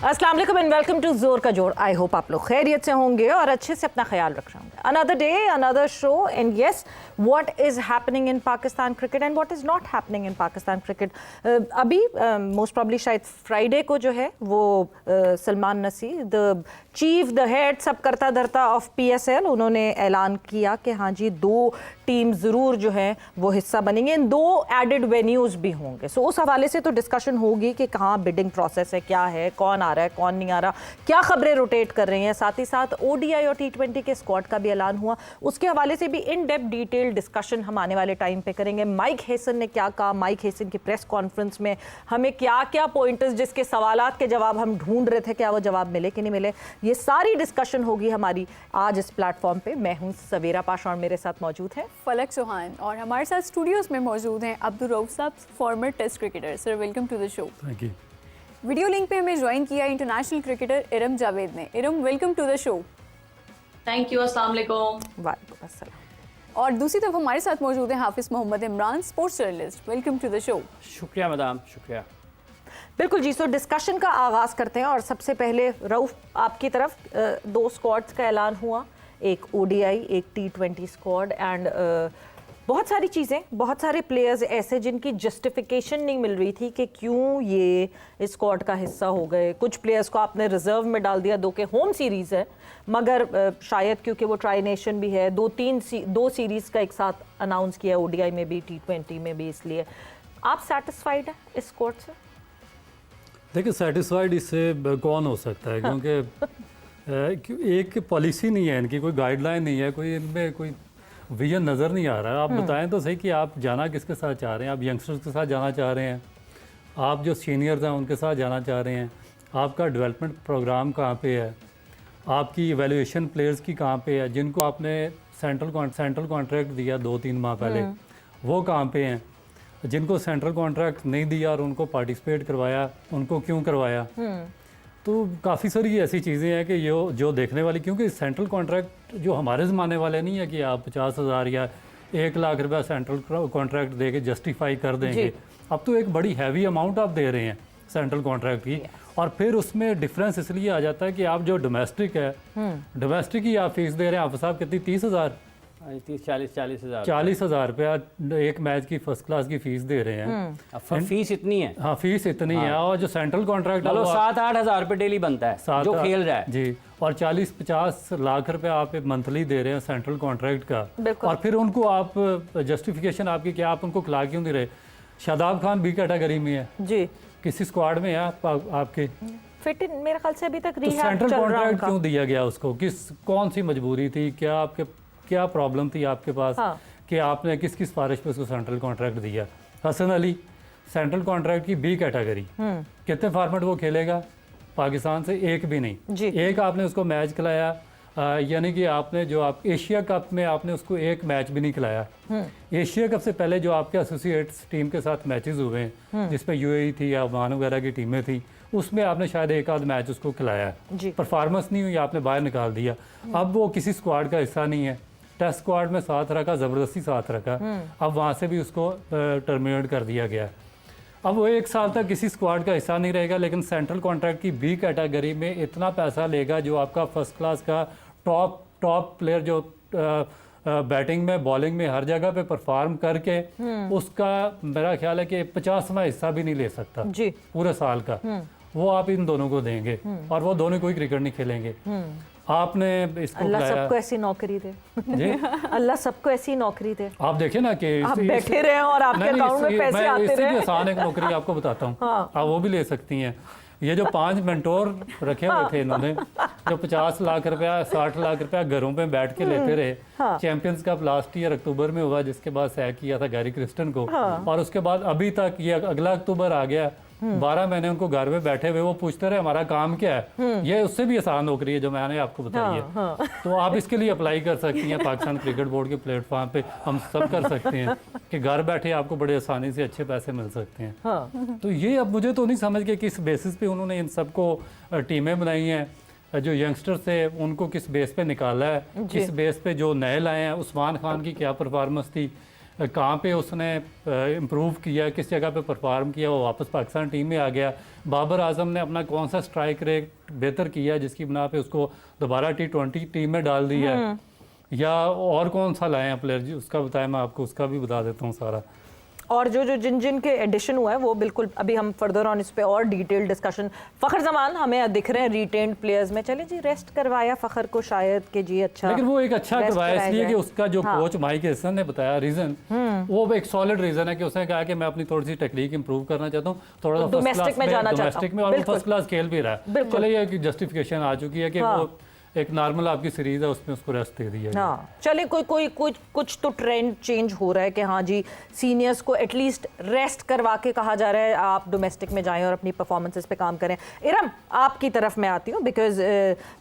अस्सलाम वालेकुम and welcome to जोर का जोर। आई होप आप लोग खैरियत से होंगे और अच्छे से अपना ख्याल रख रहे होंगे। Another day another show and yes, what is happening in Pakistan cricket and what is not happening in Pakistan cricket. अभी मोस्ट प्रॉब्ली शायद फ्राइडे को जो है वो सलमान नसी द चीफ द हेड सब करता धरता ऑफ PSL, उन्होंने ऐलान किया कि हाँ जी 2 टीम ज़रूर जो है वो हिस्सा बनेंगे, इन 2 एडेड वेन्यूज़ भी होंगे। सो उस हवाले से तो डिस्कशन होगी कि कहाँ बिडिंग प्रोसेस है, क्या है, कौन आ रहा है, कौन नहीं आ रहा, क्या खबरें रोटेट कर रही हैं। साथ ही साथ ODI और T20 के स्क्वाड का भी ऐलान हुआ, उसके हवाले से भी इन डेप्थ डिटेल डिस्कशन हम आने वाले टाइम पे करेंगे। माइक हेसन ने क्या कहा, माइक हेसन की प्रेस कॉन्फ्रेंस में हमें क्या क्या पॉइंटर्स जिसके सवालात के जवाब हम ढूंढ रहे थे, क्या वो जवाब मिले कि नहीं मिले, ये सारी डिस्कशन होगी हमारी आज इस प्लेटफॉर्म पे। मैं हूँ सवेरा पाशा और मेरे साथ मौजूद है फलक चौहान और हमारे साथ स्टूडियोज में मौजूद हैं Abdul Rauf Sahab, former test cricketer. Sir welcome to the show. Thank you. Video link पे हमें ज्वाइन किया इंटरनेशनल क्रिकेटर इरम जावेद ने। Iram welcome to the show. Thank you, अस्सलाम वालेकुम। वालेकुम अस्सलाम। और दूसरी तरफ हमारे साथ मौजूद हैं Hafiz Mohammad Imran, sports journalist. Welcome to the show. शुक्रिया मैडम, शुक्रिया। बिल्कुल जी। सो डिस्कशन का आगाज़ करते हैं और सबसे पहले रऊफ आपकी तरफ 2 स्क्वाड्स का ऐलान हुआ, एक ODI एक T20 स्क्वाड एंड बहुत सारी चीज़ें, बहुत सारे प्लेयर्स ऐसे जिनकी जस्टिफिकेशन नहीं मिल रही थी कि क्यों ये इस स्क्वाड का हिस्सा हो गए। कुछ प्लेयर्स को आपने रिजर्व में डाल दिया, 2 के होम सीरीज़ है, मगर शायद क्योंकि वो ट्राई नेशन भी है, 2 सीरीज़ का एक साथ अनाउंस किया ODI में भी T20 में भी, इसलिए आप सेटिस्फाइड हैं इस स्क्वाड से? देखिए, सेटिस्फाइड इससे कौन हो सकता है, क्योंकि एक पॉलिसी नहीं है इनकी, कोई गाइडलाइन नहीं है, कोई इनमें कोई विजन नज़र नहीं आ रहा है। आप बताएं तो सही कि आप जाना किसके साथ चाह रहे हैं। आप यंगस्टर्स के साथ जाना चाह रहे हैं, आप जो सीनियर्स हैं उनके साथ जाना चाह रहे हैं, आपका डेवलपमेंट प्रोग्राम कहाँ पे है, आपकी इवेल्युएशन प्लेयर्स की कहाँ पे है, जिनको आपने सेंट्रल कॉन्ट्रैक्ट दिया 2-3 माह पहले, वो कहाँ पे हैं, जिनको सेंट्रल कॉन्ट्रैक्ट नहीं दिया और उनको पार्टिसिपेट करवाया, उनको क्यों करवाया। तो काफ़ी सारी ऐसी चीज़ें हैं कि जो देखने वाली, क्योंकि सेंट्रल कॉन्ट्रैक्ट जो हमारे ज़माने वाले नहीं है कि आप 50,000 या 1 लाख रुपया सेंट्रल कॉन्ट्रैक्ट दे के जस्टिफाई कर देंगे। अब तो एक बड़ी हैवी अमाउंट आप दे रहे हैं सेंट्रल कॉन्ट्रैक्ट की, और फिर उसमें डिफरेंस इसलिए आ जाता है कि आप जो डोमेस्टिक है, डोमेस्टिक की आप फीस दे रहे हैं, आप साहब कितनी 30,000 40,000 रुपया एक मैच की फर्स्ट क्लास की फीस दे रहे हैं। फीस इतनी है। हाँ, फीस इतनी है, और जो सेंट्रल कॉन्ट्रैक्ट 7-8 हज़ार रुपये डेली बनता है जो खेल रहा है जी, और 40-50 लाख रुपए आप मंथली दे रहे हैं सेंट्रल कॉन्ट्रैक्ट का, और फिर उनको आप जस्टिफिकेशन आपकी क्या, आप उनको खिला क्यों दे रहे। शादाब खान B कैटेगरी में है जी, किसी स्क्वाड में है आपके फिट इन, मेरे ख्याल से अभी तक तो सेंट्रल कॉन्ट्रैक्ट क्यों दिया गया उसको, कौन सी मजबूरी थी, क्या प्रॉब्लम थी आपके पास कि आपने किसकी सिफारिश पे उसको सेंट्रल कॉन्ट्रैक्ट दिया। हसन अली सेंट्रल कॉन्ट्रैक्ट की B कैटेगरी, कितने फॉर्मेट वो खेलेगा पाकिस्तान से, एक भी नहीं। एक आपने उसको मैच खिलाया, यानी कि आपने जो आप एशिया कप में आपने उसको एक मैच भी नहीं खिलाया। एशिया कप से पहले जो आपके एसोसिएट्स टीम के साथ मैचेस हुए हैं, जिसमें UAE थी या ओमान वगैरह की टीमें थी, उसमें आपने शायद एक आध मैच उसको खिलाया, परफॉर्मेंस नहीं हुई, आपने बाहर निकाल दिया। अब वो किसी स्क्वाड का हिस्सा नहीं है, टेस्ट स्क्वाड में साथ रखा, ज़बरदस्ती साथ रखा, अब वहाँ से भी उसको टर्मिनेट कर दिया गया। अब वो 1 साल तक किसी स्क्वाड का हिस्सा नहीं रहेगा, लेकिन सेंट्रल कॉन्ट्रैक्ट की B कैटेगरी में इतना पैसा लेगा जो आपका फर्स्ट क्लास का टॉप प्लेयर जो बैटिंग में, बॉलिंग में, हर जगह पे परफॉर्म करके उसका मेरा ख्याल है कि 50वां हिस्सा भी नहीं ले सकता जी पूरे साल का, वो आप इन दोनों को देंगे, और वो दोनों कोई क्रिकेट नहीं खेलेंगे। आपने इसको अल्लाह सबको ऐसी नौकरी दे जी, अल्लाह सबको ऐसी नौकरी दे। आप देखें ना कि आप बैठे रहे और आपके अकाउंट में पैसे आते रहे। इससे आसान एक नौकरी आपको बताता हूँ, आप वो भी ले सकती हैं। ये जो 5 मेंटोर रखे हुए थे इन्होंने, जो 50 लाख रुपया 60 लाख रुपया घरों पे बैठ के लेते रहे। चैंपियंस कप लास्ट ईयर अक्टूबर में हुआ, जिसके बाद सैक किया था गैरी क्रिस्टन को, और उसके बाद अभी तक ये अगला अक्टूबर आ गया, 12 महीने उनको घर में बैठे हुए वो पूछते रहे हमारा काम क्या है। ये उससे भी आसान नौकरी है जो मैंने आपको बताई है। तो आप इसके लिए अप्लाई कर सकती हैं पाकिस्तान क्रिकेट बोर्ड के प्लेटफॉर्म पे, हम सब कर सकते हैं कि घर बैठे आपको बड़े आसानी से अच्छे पैसे मिल सकते हैं। तो ये अब मुझे तो नहीं समझ के किस बेसिस पे उन्होंने इन सबको टीमें बनाई हैं, जो यंगस्टर्स थे उनको किस बेस पे निकाला है, किस बेस पे जो नए लाए हैं। उस्मान खान की क्या परफॉर्मेंस थी, कहाँ पे उसने इम्प्रूव किया, किस जगह पे परफॉर्म किया, वो वापस पाकिस्तान टीम में आ गया। बाबर आजम ने अपना कौन सा स्ट्राइक रेट बेहतर किया जिसकी बिना पे उसको दोबारा T20 टीम में डाल दिया, या और कौन सा लाए हैं प्लेयर, उसका बताया, मैं आपको उसका भी बता देता हूँ सारा। और जो जिन के एडिशन हुआ है वो बिल्कुल अभी हम फर्दर ऑन इस पे और डिटेल डिस्कशन। फ़खर जमान हमें दिख रहे हैं रिटेन्ड प्लेयर्स में, चले जी रेस्ट करवाया फ़खर को शायद कि जी अच्छा, लेकिन वो एक अच्छा करवाया इसलिए कि उसका जो कोच माइक हसन ने बताया रीज़न, वो एक सॉलिड रीज़न है कि उसने कहा कि मैं अपनी थोड़ी सी टेक्निक इंप्रूव करना चाहता हूँ, थोड़ा सा डोमेस्टिक में जाना चाहता हूँ, और फर्स्ट क्लास खेल भी रहा है। चले ये जस्टिफिकेशन आ चुकी है कि वो एक नॉर्मल आपकी सीरीज है उसमें उसको रेस्ट दे दिया। हाँ चले कुछ तो ट्रेंड चेंज हो रहा है कि हाँ जी सीनियर्स को एटलीस्ट रेस्ट करवा के कहा जा रहा है आप डोमेस्टिक में जाएं और अपनी परफॉर्मेंसेस पे काम करें। इरम आपकी तरफ मैं आती हूँ बिकॉज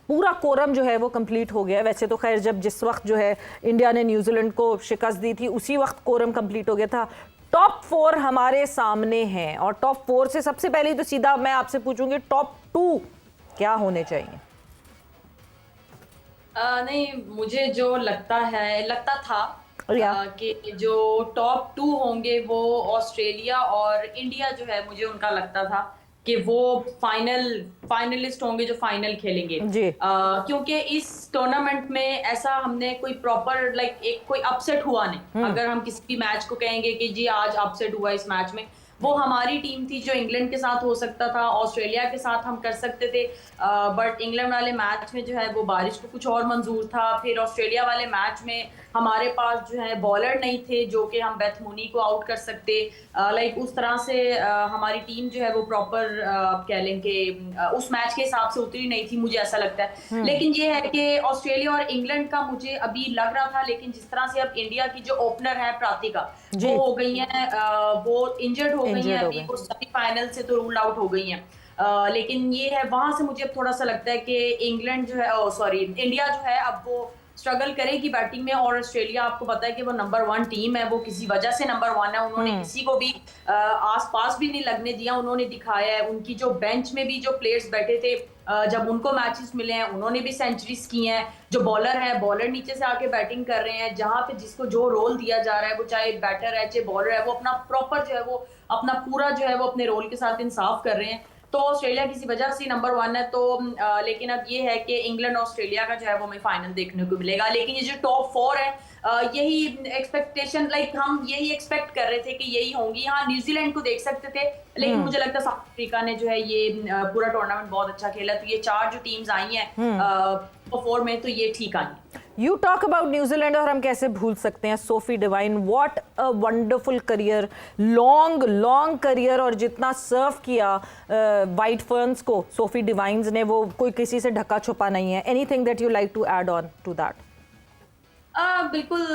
पूरा कोरम जो है वो कंप्लीट हो गया है। वैसे तो खैर जब जिस वक्त जो है इंडिया ने न्यूजीलैंड को शिकस्त दी थी उसी वक्त कोरम कंप्लीट हो गया था। टॉप 4 हमारे सामने हैं और टॉप 4 से सबसे पहले तो सीधा मैं आपसे पूछूंगी टॉप 2 क्या होने चाहिए? नहीं, मुझे जो लगता था कि जो टॉप 2 होंगे वो ऑस्ट्रेलिया और इंडिया जो है, मुझे उनका लगता था कि वो फाइनलिस्ट होंगे जो फाइनल खेलेंगे क्योंकि इस टूर्नामेंट में ऐसा हमने कोई प्रॉपर एक कोई अपसेट हुआ नहीं। अगर हम किसी भी मैच को कहेंगे कि जी आज अपसेट हुआ इस मैच में, वो हमारी टीम थी जो इंग्लैंड के साथ हो सकता था, ऑस्ट्रेलिया के साथ हम कर सकते थे, बट इंग्लैंड वाले मैच में जो है वो बारिश को कुछ और मंजूर था। फिर ऑस्ट्रेलिया वाले मैच में हमारे पास जो है बॉलर नहीं थे जो कि हम बेथ मूनी को आउट कर सकते, उस तरह से हमारी टीम जो है वो प्रॉपर कह लें कि उस मैच के हिसाब से उतरी नहीं थी, मुझे ऐसा लगता है। लेकिन ये है कि ऑस्ट्रेलिया और इंग्लैंड का मुझे अभी लग रहा था, लेकिन जिस तरह से अब इंडिया की जो ओपनर है प्रातिका वो हो गई है, वो इंजर्ड हो गई है, अभी वो सेमीफाइनल से तो रूल आउट हो गई है। लेकिन ये है वहां से मुझे थोड़ा सा लगता है कि इंग्लैंड जो है इंडिया जो है अब वो स्ट्रगल करेगी बैटिंग में, और ऑस्ट्रेलिया आपको पता है कि वो नंबर 1 टीम है, वो किसी वजह से नंबर 1 है। उन्होंने किसी को भी आसपास भी नहीं लगने दिया, उन्होंने दिखाया है। उनकी जो बेंच में भी जो प्लेयर्स बैठे थे जब उनको मैचेस मिले हैं उन्होंने भी सेंचुरीज की हैं। जो बॉलर है, बॉलर नीचे से आके बैटिंग कर रहे हैं, जहां पे जिसको जो रोल दिया जा रहा है, वो चाहे बैटर है चाहे बॉलर है, वो अपना प्रॉपर जो है वो अपना पूरा जो है वो अपने रोल के साथ इंसाफ कर रहे हैं। तो ऑस्ट्रेलिया किसी वजह से नंबर 1 है, तो लेकिन अब ये है कि इंग्लैंड ऑस्ट्रेलिया का जो है वो हमें फाइनल देखने को मिलेगा। लेकिन ये जो टॉप 4 है यही एक्सपेक्टेशन हम यही एक्सपेक्ट कर रहे थे कि यही होंगी। हाँ, न्यूजीलैंड को देख सकते थे, लेकिन मुझे लगता है साउथ अफ्रीका ने जो है ये पूरा टूर्नामेंट बहुत अच्छा खेला, तो ये 4 जो टीम्स आई हैं टॉप 4 में, तो ये ठीक आई। यू टॉक अबाउट न्यूजीलैंड और हम कैसे भूल सकते हैं Sophie Devine. What a wonderful career, long career, और जितना सर्व किया वाइट फर्न्स को सोफी डिवाइन्स ने वो कोई किसी से ढका छुपा नहीं है। Anything that you like to add on to that? बिल्कुल,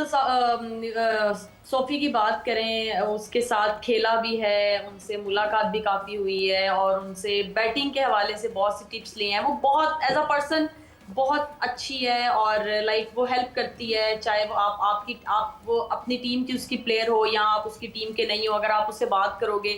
सोफी की बात करें, उसके साथ खेला भी है, उनसे मुलाकात भी काफ़ी हुई है और उनसे बैटिंग के हवाले से बहुत सी टिप्स लिए हैं। वो बहुत एज अ पर्सन बहुत अच्छी है और वो हेल्प करती है, चाहे वो आप वो अपनी टीम की उसकी प्लेयर हो या आप उसकी टीम के नहीं हो, अगर आप उससे बात करोगे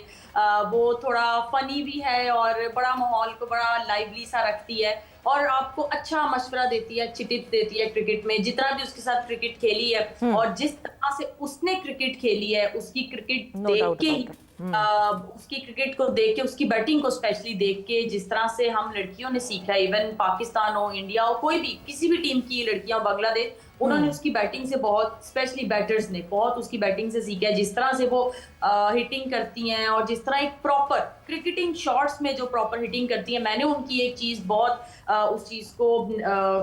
वो थोड़ा फनी भी है और बड़ा माहौल को बड़ा लाइवली सा रखती है और आपको अच्छा मशवरा देती है, अच्छी टिप्स देती है क्रिकेट में। जितना भी उसके साथ क्रिकेट खेली है और जिस तरह से उसने क्रिकेट खेली है, उसकी क्रिकेट देख के ही उसकी क्रिकेट को देख के, उसकी बैटिंग को स्पेशली देख के, जिस तरह से हम लड़कियों ने सीखा है, इवन पाकिस्तान हो, इंडिया हो, कोई भी किसी भी टीम की लड़कियां, बांग्लादेश, उन्होंने उसकी बैटिंग से बहुत, स्पेशली बैटर्स ने बहुत उसकी बैटिंग से सीखा है। जिस तरह से वो हिटिंग करती हैं और जिस तरह एक प्रॉपर क्रिकेटिंग शॉट्स में जो प्रॉपर हिटिंग करती हैं, मैंने उनकी एक चीज बहुत उस चीज को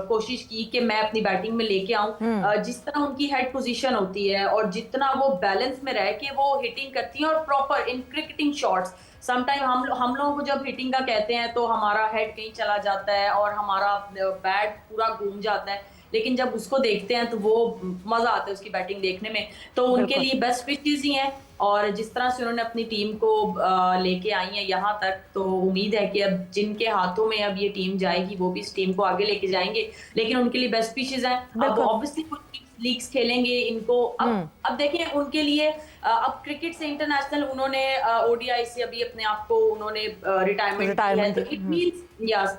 कोशिश की कि मैं अपनी बैटिंग में लेके आऊं। जिस तरह उनकी हेड पोजीशन होती है और जितना वो बैलेंस में रह के वो हिटिंग करती हैं और प्रॉपर इन क्रिकेटिंग शॉट्स। समटाइम हम लोगों को जब हिटिंग का कहते हैं तो हमारा हेड कहीं चला जाता है और हमारा बैट पूरा घूम जाता है, लेकिन जब उसको देखते हैं तो वो मजा आता है उसकी बैटिंग देखने में। तो उनके लिए बेस्ट विशेस ही हैं और जिस तरह से उन्होंने अपनी टीम को लेके आई है यहाँ तक, तो उम्मीद है कि अब जिनके हाथों में अब ये टीम जाएगी वो भी इस टीम को आगे लेके जाएंगे। लेकिन उनके लिए बेस्ट विशेस हैं। अब ऑब्वियसली लीग्स खेलेंगे इनको, अब देखें उनके लिए अब क्रिकेट से इंटरनेशनल उन्होंने ओडीआई से अभी अपने आप को उन्होंने रिटायरमेंट किया है, तो इट मींस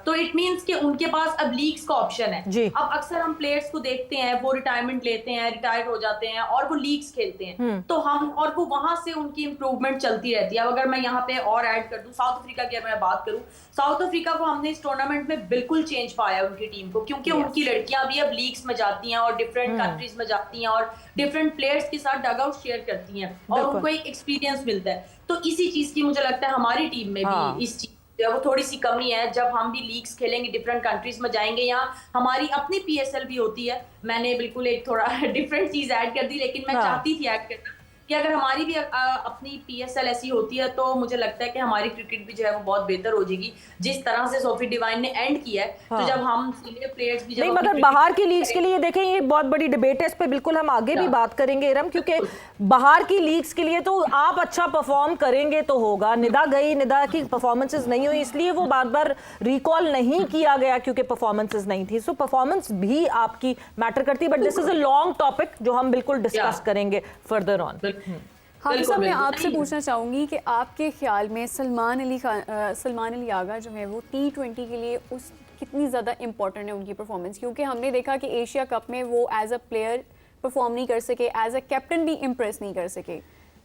तो इट मींस कि उनके पास अब लीग्स का ऑप्शन है। अब अक्सर हम प्लेयर्स को देखते हैं वो रिटायरमेंट लेते हैं, रिटायर हो जाते हैं और वो लीग्स खेलते हैं, तो हम और वो वहां से उनकी इंप्रूवमेंट चलती रहती है। अब अगर मैं यहाँ पे और ऐड कर दूं साउथ अफ्रीका की, मैं बात करूं, साउथ अफ्रीका को हमने इस टूर्नामेंट में बिल्कुल चेंज पाया उनकी टीम को, क्योंकि उनकी लड़कियां भी अब लीग्स में जाती हैं और डिफरेंट कंट्रीज में जाती हैं और डिफरेंट प्लेयर्स के साथ डग आउट शेयर करती हैं और उनको एक एक्सपीरियंस मिलता है। तो इसी चीज की मुझे लगता है हमारी टीम में भी इस चीज वो थोड़ी सी कमी है। जब हम भी लीग्स खेलेंगे, डिफरेंट कंट्रीज में जाएंगे, यहाँ हमारी अपनी पीएसएल भी होती है। मैंने बिल्कुल एक थोड़ा डिफरेंट चीज ऐड कर दी, लेकिन मैं चाहती थी ऐड करना कि अगर हमारी भी अपनी पीएसएल ऐसी होती है तो मुझे लगता है कि हमारी क्रिकेट भी जो है वो बहुत बेहतर हो जाएगी। जिस तरह से सोफी डिवाइन ने एंड किया है, तो जब हम सीनियर प्लेयर्स भी नहीं, मगर बाहर की लीग्स के लिए देखें, ये बहुत बड़ी डिबेट है, इस पे बिल्कुल हम आगे भी बात करेंगे इरम, क्योंकि बाहर की लीग्स के लिए तो आप अच्छा परफॉर्म करेंगे तो होगा। निदा गई, निदा की परफॉर्मेंसेस नहीं हुई, इसलिए वो बार बार रिकॉल नहीं किया गया क्योंकि परफॉर्मेंसेस नहीं थी। सो परफॉर्मेंस भी आपकी मैटर करती है, but this is a long topic जो हम बिल्कुल डिस्कस करेंगे फर्दर ऑन। हाँ साहब, मैं आपसे पूछना चाहूँगी कि आपके ख्याल में सलमान अली आगा जो है वो T20 के लिए उस कितनी ज़्यादा इम्पोर्टेंट है उनकी परफॉर्मेंस, क्योंकि हमने देखा कि एशिया कप में वो एज अ प्लेयर परफॉर्म नहीं कर सके, एज अ कैप्टन भी इम्प्रेस नहीं कर सके।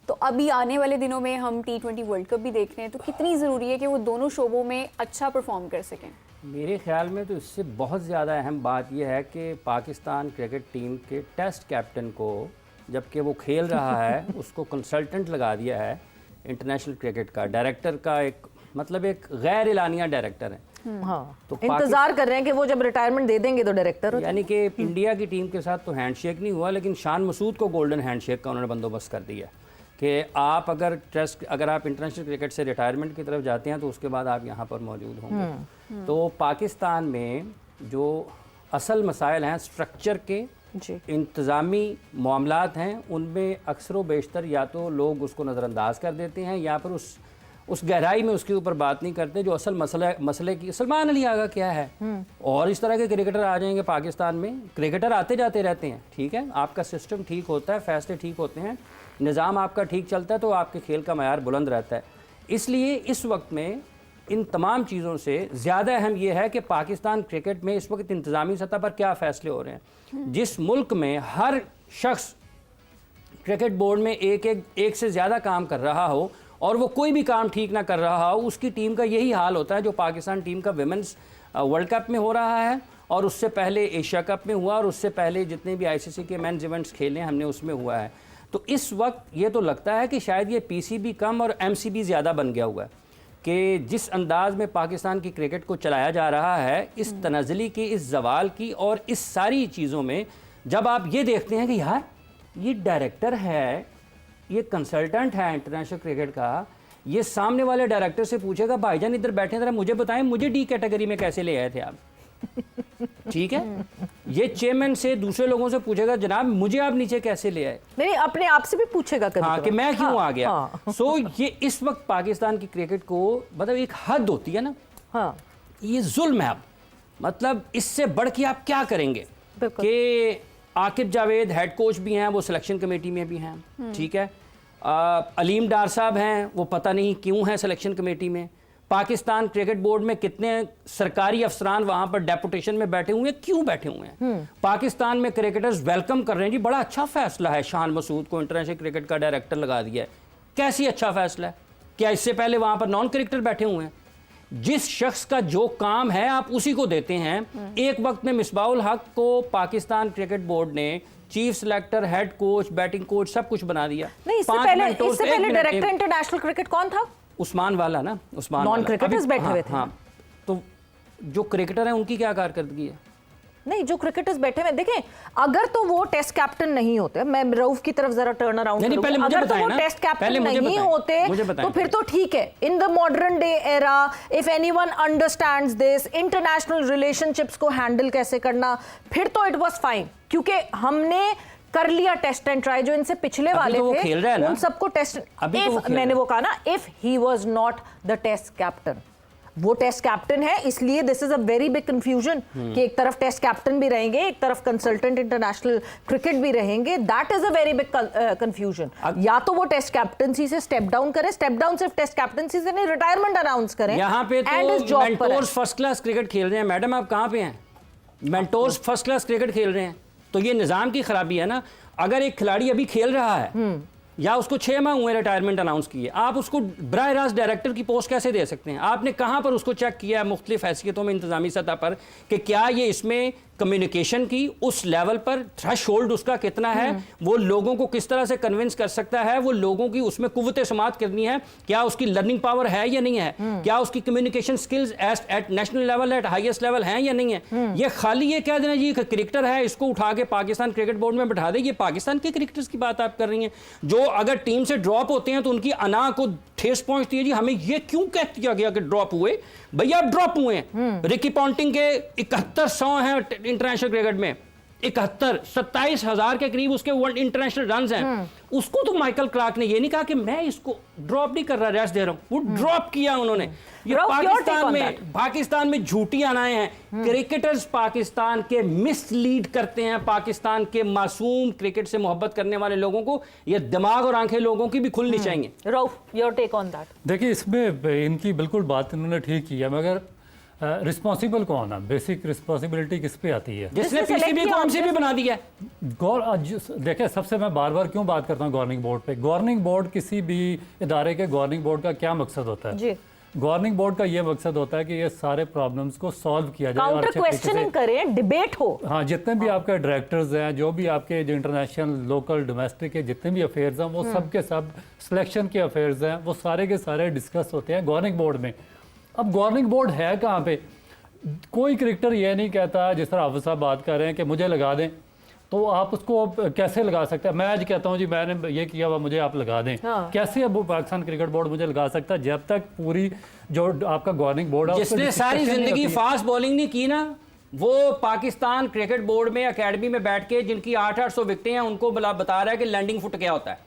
तो अभी आने वाले दिनों में हम T20 वर्ल्ड कप भी देख रहे हैं, तो कितनी ज़रूरी है कि वो दोनों शोबों में अच्छा परफॉर्म कर सकें? मेरे ख्याल में तो इससे बहुत ज़्यादा अहम बात यह है कि पाकिस्तान क्रिकेट टीम के टेस्ट कैप्टन को, जबकि वो खेल रहा है, उसको कंसल्टेंट लगा दिया है इंटरनेशनल क्रिकेट का, डायरेक्टर का, एक मतलब एक गैर एलानिया डायरेक्टर है। हाँ, तो इंतजार कर रहे हैं कि वो जब रिटायरमेंट दे देंगे तो डायरेक्टर, यानी कि इंडिया की टीम के साथ तो हैंडशेक नहीं हुआ, लेकिन शान मसूद को गोल्डन हैंडशेक का उन्होंने बंदोबस्त कर दिया कि आप अगर आप इंटरनेशनल क्रिकेट से रिटायरमेंट की तरफ जाते हैं तो उसके बाद आप यहाँ पर मौजूद होंगे। तो पाकिस्तान में जो असल मसाइल हैं स्ट्रक्चर के, इंतज़ामी मामलात हैं, उनमें अक्सर व बेशतर या तो लोग उसको नज़रअंदाज कर देते हैं या फिर उस गहराई में उसके ऊपर बात नहीं करते जो असल मसले की। सलमान अली आगा क्या है, और इस तरह के क्रिकेटर आ जाएंगे पाकिस्तान में। क्रिकेटर आते जाते रहते हैं, ठीक है, आपका सिस्टम ठीक होता है, फैसले ठीक होते हैं, निज़ाम आपका ठीक चलता है, तो आपके खेल का मयार बुलंद रहता है। इसलिए इस वक्त में इन तमाम चीज़ों से ज़्यादा अहम यह है कि पाकिस्तान क्रिकेट में इस वक्त इंतज़ामी सतह पर क्या फ़ैसले हो रहे हैं। जिस मुल्क में हर शख्स क्रिकेट बोर्ड में एक से ज़्यादा काम कर रहा हो और वो कोई भी काम ठीक ना कर रहा हो, उसकी टीम का यही हाल होता है जो पाकिस्तान टीम का विमेंस वर्ल्ड कप में हो रहा है, और उससे पहले एशिया कप में हुआ, और उससे पहले जितने भी आईसीसी के मेंस इवेंट्स खेले हमने उसमें हुआ है। तो इस वक्त ये तो लगता है कि शायद ये पीसीबी कम और एमसीबी ज़्यादा बन गया हुआ है कि जिस अंदाज में पाकिस्तान की क्रिकेट को चलाया जा रहा है, इस तनज़ली की, इस जवाल की और इस सारी चीज़ों में जब आप ये देखते हैं कि यार ये डायरेक्टर है, ये कंसल्टेंट है इंटरनेशनल क्रिकेट का, ये सामने वाले डायरेक्टर से पूछेगा भाईजान इधर बैठे ज़रा मुझे बताएं मुझे डी कैटेगरी में कैसे ले आए थे आप, ठीक है। ये चेयरमैन से दूसरे लोगों से पूछेगा जनाब मुझे आप नीचे कैसे ले आए, नहीं अपने आप से भी पूछेगा कभी हाँ, कि मैं क्यों आ गया। सो ये इस वक्त पाकिस्तान की क्रिकेट को मतलब एक हद होती है ना, हाँ, ये जुल्म है। अब मतलब इससे बढ़ के आप क्या करेंगे कि आकिब जावेद हेड कोच भी हैं, वो सिलेक्शन कमेटी में भी हैं, ठीक है। अलीम डार साहब हैं, वो पता नहीं क्यों हैं सिलेक्शन कमेटी में। पाकिस्तान क्रिकेट बोर्ड में कितने सरकारी अफसरान वहां पर डेपुटेशन में बैठे हुए हैं, क्यों बैठे हुए हैं। पाकिस्तान में क्रिकेटर्स वेलकम कर रहे हैं, जी बड़ा अच्छा फैसला है, शान मसूद को इंटरनेशनल क्रिकेट का डायरेक्टर लगा दिया है, कैसी अच्छा फैसला है। क्या इससे पहले वहां पर नॉन क्रिकेटर बैठे हुए हैं। जिस शख्स का जो काम है आप उसी को देते हैं। एक वक्त में मिसबाउल हक को पाकिस्तान क्रिकेट बोर्ड ने chief selector, head coach, batting coach सब कुछ बना दिया। नहीं, इससे पहले डायरेक्टर इंटरनेशनल क्रिकेट कौन था? उस्मान वाला ना, उस्मान नॉन क्रिकेटर्स बैठे हुए थे। हाँ, तो जो क्रिकेटर हैं उनकी क्या कारकर्दगी है? नहीं, जो क्रिकेटर्स बैठे हुए देखें, अगर तो वो टेस्ट कैप्टन नहीं होते, मैं रऊफ की तरफ जरा टर्न अराउंड करूंगी, अगर तो वो टेस्ट कैप्टन नहीं होते तो फिर तो ठीक है। In the modern day era if anyone understands this international relationships को हैंडल कैसे करना, फिर तो इट वाज फाइन, क्योंकि हमने कर लिया टेस्ट एंड ट्राई। जो इनसे पिछले वाले तो थे उन सबको टेस्ट, मैंने वो कहा ना, if he was not the test captain, वो टेस्ट कैप्टन है, इसलिए this is a very big confusion कि एक तरफ टेस्ट कैप्टन भी रहेंगे, एक तरफ कंसल्टेंट इंटरनेशनल क्रिकेट भी रहेंगे। That is a very big confusion. या तो वो टेस्ट कैप्टनसी से स्टेप डाउन करें, स्टेप डाउन सिर्फ टेस्ट कैप्टनसी से नहीं, रिटायरमेंट अनाउंस करें। यहाँ पे तो मेंटोर्स फर्स्ट क्लास क्रिकेट खेल रहे हैं। मैडम आप कहाँ पे हैं? मेंटोर्स फर्स्ट क्लास क्रिकेट खेल रहे हैं, तो ये निज़ाम की खराबी है ना। अगर एक खिलाड़ी अभी खेल रहा है या उसको 6 माह हुए रिटायरमेंट अनाउंस किए, आप उसको बराह रास्त डायरेक्टर की पोस्ट कैसे दे सकते हैं? आपने कहाँ पर उसको चेक किया है मुख्तलिफ हैसियतों में इंतजामी सतह पर कि क्या ये इसमें कम्युनिकेशन की उस लेवल पर थ्रेशोल्ड उसका कितना है, वो लोगों को किस तरह से कन्विंस कर सकता है, वो लोगों की उसमें कुव्वत समात करनी है, क्या उसकी लर्निंग पावर है या नहीं है, क्या उसकी communication skills at national level at highest level हैं या नहीं है। ये खाली ये कह देना जी क्रिकेटर है इसको उठा के पाकिस्तान क्रिकेट बोर्ड में बैठा दे, ये पाकिस्तान के क्रिकेटर्स की बात आप कर रही हैं जो अगर टीम से ड्रॉप होते हैं तो उनकी अना को ठेस पहुंचती है। जी हमें ये क्यों कह दिया गया कि ड्रॉप हुए? भैया आप ड्रॉप हुए हैं। रिकी पॉन्टिंग के 7100 हैं इंटरनेशनल क्रिकेट में, 71 27,000 के करीब उसके वर्ल्ड इंटरनेशनल रन्स हैं। उसको तो माइकल क्लार्क ने ये नहीं कहा कि मैं इसको ड्रॉप नहीं कर रहा, रेस्ट दे रहा हूं, वो ड्रॉप किया उन्होंने। ये पाकिस्तान में झूठी आनाएं हैं। क्रिकेटर्स पाकिस्तान के मिसलीड करते हैं, पाकिस्तान के मासूम क्रिकेट से मोहब्बत करने वाले लोगों को ये दिमाग और आंखें लोगों की भी खुलनी चाहिए। Rauf, your take on that. देखिए इसमें इनकी बिल्कुल बात इन्होंने ठीक की है, मगर रिस्पॉन्सिबल कौन है? बेसिक रिस्पॉन्सिबिलिटी किस पे आती है? जिसने पीसीबी को एमसीबी बना दिया। देखिए सबसे मैं बार बार क्यों बात करता हूँ गवर्निंग बोर्ड पे। गवर्निंग बोर्ड किसी भी इदारे के गवर्निंग बोर्ड का क्या मकसद होता है? जी, गवर्निंग बोर्ड का ये मकसद होता है कि ये सारे प्रॉब्लम्स को सॉल्व किया जाए, काउंटर क्वेश्चनिंग करें, डिबेट हो। हाँ, जितने भी आपके डायरेक्टर्स हैं, जो भी आपके जो इंटरनेशनल लोकल डोमेस्टिक के जितने भी अफेयर्स हैं, वो सब के सब सिलेक्शन के अफेयर्स हैं, वो सारे के सारे डिस्कस होते हैं गवर्निंग बोर्ड में। अब गवर्निंग बोर्ड है कहाँ पे? कोई क्रिकेटर ये नहीं कहता, जिस तरह हाफिज साहब बात कर रहे हैं कि मुझे लगा दें, तो आप उसको कैसे लगा सकते हैं? मैं आज कहता हूं जी मैंने ये किया हुआ, मुझे आप लगा दें। हाँ। कैसे अब पाकिस्तान क्रिकेट बोर्ड मुझे लगा सकता है जब तक पूरी जो आपका गवर्निंग बोर्ड है जिसने सारी जिंदगी फास्ट बॉलिंग नहीं की ना, वो पाकिस्तान क्रिकेट बोर्ड में अकेडमी में बैठ के जिनकी 800 विकेटें हैं उनको बता रहा है कि लैंडिंग फुट क्या होता है।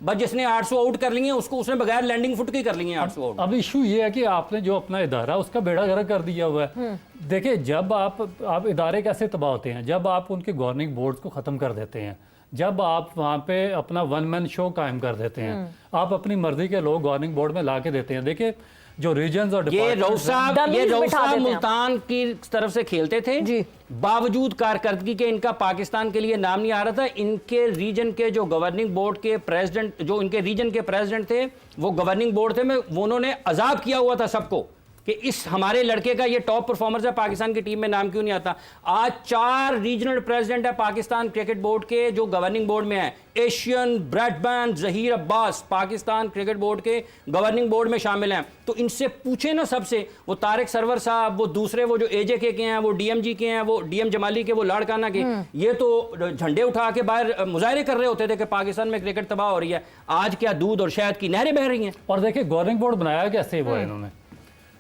बस जिसने 800 आउट कर लिए उसको उसने बगैर लैंडिंग फुट के कर लिए 800 आउट। अब इशू ये है कि आपने जो अपना इदारा उसका बेड़ा गर्क कर दिया हुआ है। देखिए जब आप इदारे कैसे तबाह होते हैं? जब आप उनके गवर्निंग बोर्ड को ख़त्म कर देते हैं, जब आप वहाँ पे अपना वन मैन शो कायम कर देते हैं, आप अपनी मर्जी के लोग गवर्निंग बोर्ड में ला के देते हैं। देखिए जो रीजन्स और ये रऊफ साहब मुल्तान की तरफ से खेलते थे जी, बावजूद कारकर्दगी के इनका पाकिस्तान के लिए नाम नहीं आ रहा था। इनके रीजन के जो गवर्निंग बोर्ड के प्रेसिडेंट, जो इनके रीजन के प्रेसिडेंट थे, वो गवर्निंग बोर्ड थे में उन्होंने अजाब किया हुआ था सबको कि इस हमारे लड़के का ये टॉप परफॉर्मर है, पाकिस्तान की टीम में नाम क्यों नहीं आता। आज 4 रीजनल प्रेसिडेंट है पाकिस्तान क्रिकेट बोर्ड के जो गवर्निंग बोर्ड में है। Asian, Bradman, Zaheer Abbas Pakistan cricket board के गवर्निंग बोर्ड में शामिल हैं। तो इनसे पूछे ना सबसे, वो तारिक सरवर साहब, वो दूसरे वो जो एजेके के हैं, वो डीएमजी के हैं, वो डीएम जमाली के, वो लाड़काना के, ये तो झंडे उठा के बाहर मुजाहरे कर रहे होते थे कि पाकिस्तान में क्रिकेट तबाह हो रही है। आज क्या दूध और शहद की नहरें बह रही हैं। और देखिए गवर्निंग बोर्ड बनाया कैसे हुआ है इन्होंने?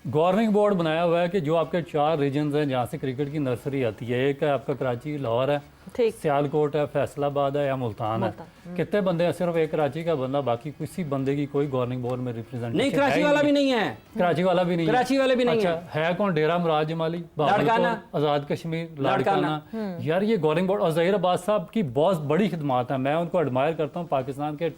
गवर्निंग बोर्ड बनाया हुआ है कि जो आपके 4 रीजन्स हैं जहाँ से क्रिकेट की नर्सरी आती है, एक है आपका कराची, लाहौर है, सियालकोट है, फैसलाबाद है या मुल्तान है। कितने बंदे हैं? सिर्फ एक कराची का बंदा, बाकी किसी बंदे की कोई गवर्निंग बोर्ड में रिप्रेजेंटेशन नहीं। कराची वाला भी नहीं है, कराची वाला भी नहीं, कराची वाले भी नहीं है कौन? डेरा मुराद जमाली, आजाद कश्मीर, लाड़काना। यार ये गवर्निंग बोर्ड और जहीर अब्बास साहब की बहुत बड़ी खिदमात है, मैं उनको एडमायर करता हूँ। पाकिस्तान के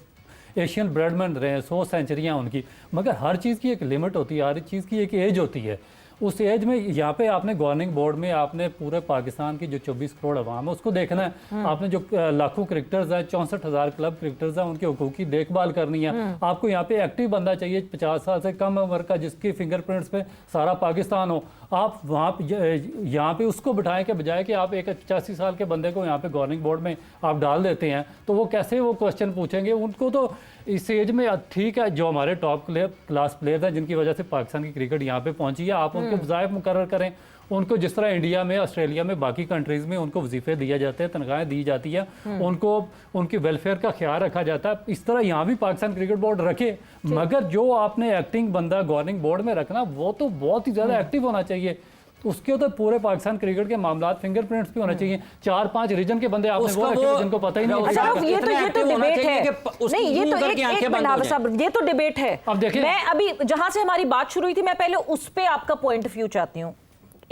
एशियन ब्रेडमैन रहे, 100 सेंचुरियाँ उनकी, मगर हर चीज़ की एक लिमिट होती है, हर चीज़ की एक एज होती है। उस एज में यहाँ पे आपने गवर्निंग बोर्ड में आपने पूरे पाकिस्तान की जो 24 करोड़ अवाम है उसको देखना है। आपने जो लाखों क्रिकेटर्स हैं, 64,000 क्लब क्रिकेटर्स हैं, उनके हुकूक की देखभाल करनी है। आपको यहाँ पे एक्टिव बंदा चाहिए 50 साल से कम उम्र का, जिसकी फिंगरप्रिंट्स पे सारा पाकिस्तान हो। आप वहाँ यहाँ पे उसको बिठाएं के बजाय कि आप एक 85 साल के बंदे को यहाँ पे गवर्निंग बोर्ड में आप डाल देते हैं, तो वो कैसे वो क्वेश्चन पूछेंगे? उनको तो इस एज में ठीक है, जो हमारे टॉप क्लास प्लेयर्स हैं जिनकी वजह से पाकिस्तान की क्रिकेट यहाँ पे पहुंची है, आप उनके वज़ाइफ मुकर्रर करें। उनको जिस तरह इंडिया में, ऑस्ट्रेलिया में, बाकी कंट्रीज़ में उनको वजीफे दिए जाते हैं, तनख्वाहें दी जाती है, उनको उनकी वेलफेयर का ख्याल रखा जाता है, इस तरह यहाँ भी पाकिस्तान क्रिकेट बोर्ड रखे। मगर जो आपने एक्टिंग बंदा गवर्निंग बोर्ड में रखना, वो तो बहुत ही ज़्यादा एक्टिव होना चाहिए। उसके तो पूरे पाकिस्तान क्रिकेट के मामला फिंगरप्रिंट्स भी होने चाहिए। 4-5 रीजन के बंदे आपने वो रखे हुए जिनको पता ही नहीं। अच्छा ये तो डिबेट है, नहीं ये तो एक मिनट साहब, ये तो डिबेट है। अब देखिए, मैं अभी जहां से हमारी बात शुरू हुई थी, मैं पहले उस पे आपका पॉइंट ऑफ व्यू चाहती हूँ।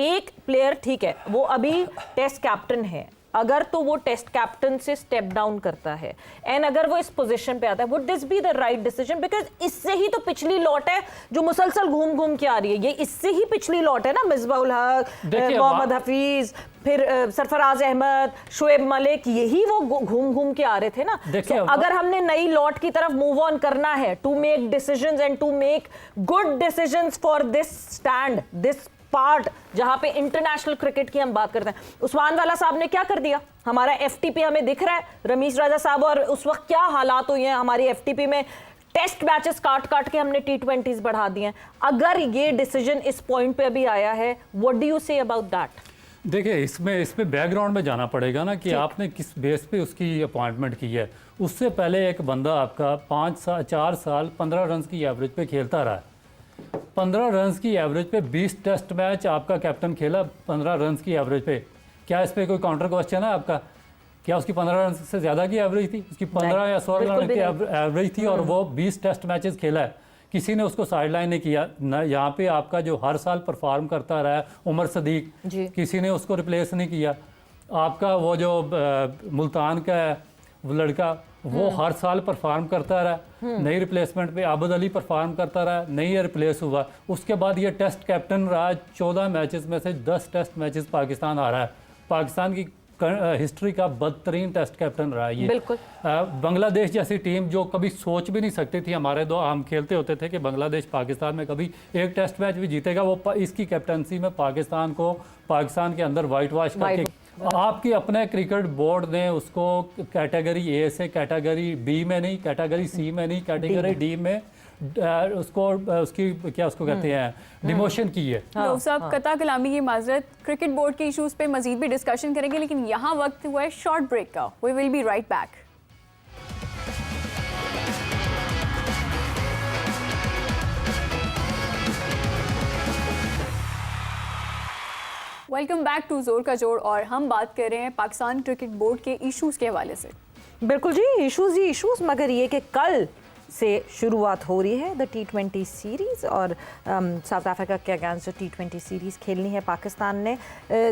एक प्लेयर ठीक है, वो अभी टेस्ट कैप्टन है, अगर तो वो टेस्ट कैप्टन से स्टेप डाउन करता है एंड अगर वो इस पोजीशन पे आता है, would this be the right decision? Because इससे ही तो पिछली लौट है जो मुसलसल घूम घूम के आ रही है, ये इससे ही पिछली लौट है ना, मिसबाउल हक, मोहम्मद हफीज, फिर सरफराज अहमद, शोएब मलिक, यही वो घूम घूम के आ रहे थे ना। तो अगर हमने नई लौट की तरफ मूव ऑन करना है, to make decisions and to make good decisions for this stand, this part जहां पे इंटरनेशनल क्रिकेट की हम बात करते हैं, उस्मान वाला साहब ने क्या कर दिया? हमारा एफटीपी हमें दिख रहा है, रमीश राजा साहब, और उस वक्त क्या हालात हुए हैं हमारी एफटीपी में, टेस्ट मैचेस काट काट के हमने T20s बढ़ा दिए हैं। अगर ये डिसीजन इस पॉइंट पे अभी आया है, what do you say about that? देखिए इसमें बैकग्राउंड में जाना पड़ेगा ना कि आपने किस बेस पे उसकी अपॉइंटमेंट की है। उससे पहले एक बंदा आपका 4 साल 15 रन की एवरेज पे खेलता रहा है। 15 रन की एवरेज पे 20 टेस्ट मैच आपका कैप्टन खेला 15 रन की एवरेज पे। क्या इस पे कोई काउंटर क्वेश्चन है आपका? क्या उसकी 15 रन से ज़्यादा की एवरेज थी? उसकी 15 या 16 रन की एवरेज थी और वो 20 टेस्ट मैचेस खेला है। किसी ने उसको साइडलाइन नहीं किया ना। यहाँ पे आपका जो हर साल परफॉर्म करता रहा है उमर सदीक, किसी ने उसको रिप्लेस नहीं किया। आपका वो जो मुल्तान का है वो लड़का, वो हर साल परफॉर्म करता रहा, नई रिप्लेसमेंट पे आबद अली परफॉर्म करता रहा, नहीं रिप्लेस हुआ। उसके बाद ये टेस्ट कैप्टन रहा, 14 मैचेस में से 10 टेस्ट मैचेस पाकिस्तान आ रहा है। पाकिस्तान की हिस्ट्री का बदतरीन टेस्ट कैप्टन रहा है ये। बिल्कुल। बांग्लादेश जैसी टीम जो कभी सोच भी नहीं सकती थी, हम खेलते होते थे कि बांग्लादेश पाकिस्तान में कभी एक टेस्ट मैच भी जीतेगा, वो इसकी कैप्टनसी में पाकिस्तान के अंदर वाइट वॉश करके आपकी अपने क्रिकेट बोर्ड ने उसको कैटेगरी ए से कैटेगरी बी में नहीं, कैटेगरी सी में नहीं, कैटेगरी डी में उसकी क्या उसको कहते हैं डिमोशन की है। साहब कता कलामी की माजरत, क्रिकेट बोर्ड के इश्यूज पे मजीद भी डिस्कशन करेंगे, लेकिन यहाँ वक्त हुआ है शॉर्ट ब्रेक का। We will be right back. Welcome back to जोर का जोड़, और हम बात कर रहे हैं पाकिस्तान क्रिकेट बोर्ड के इश्यूज के हवाले से। बिल्कुल जी, इश्यूज ही इश्यूज, मगर ये कि कल से शुरुआत हो रही है द T20 सीरीज़ और साउथ अफ्रीका के अगेंस्ट T20 सीरीज़ खेलनी है पाकिस्तान ने।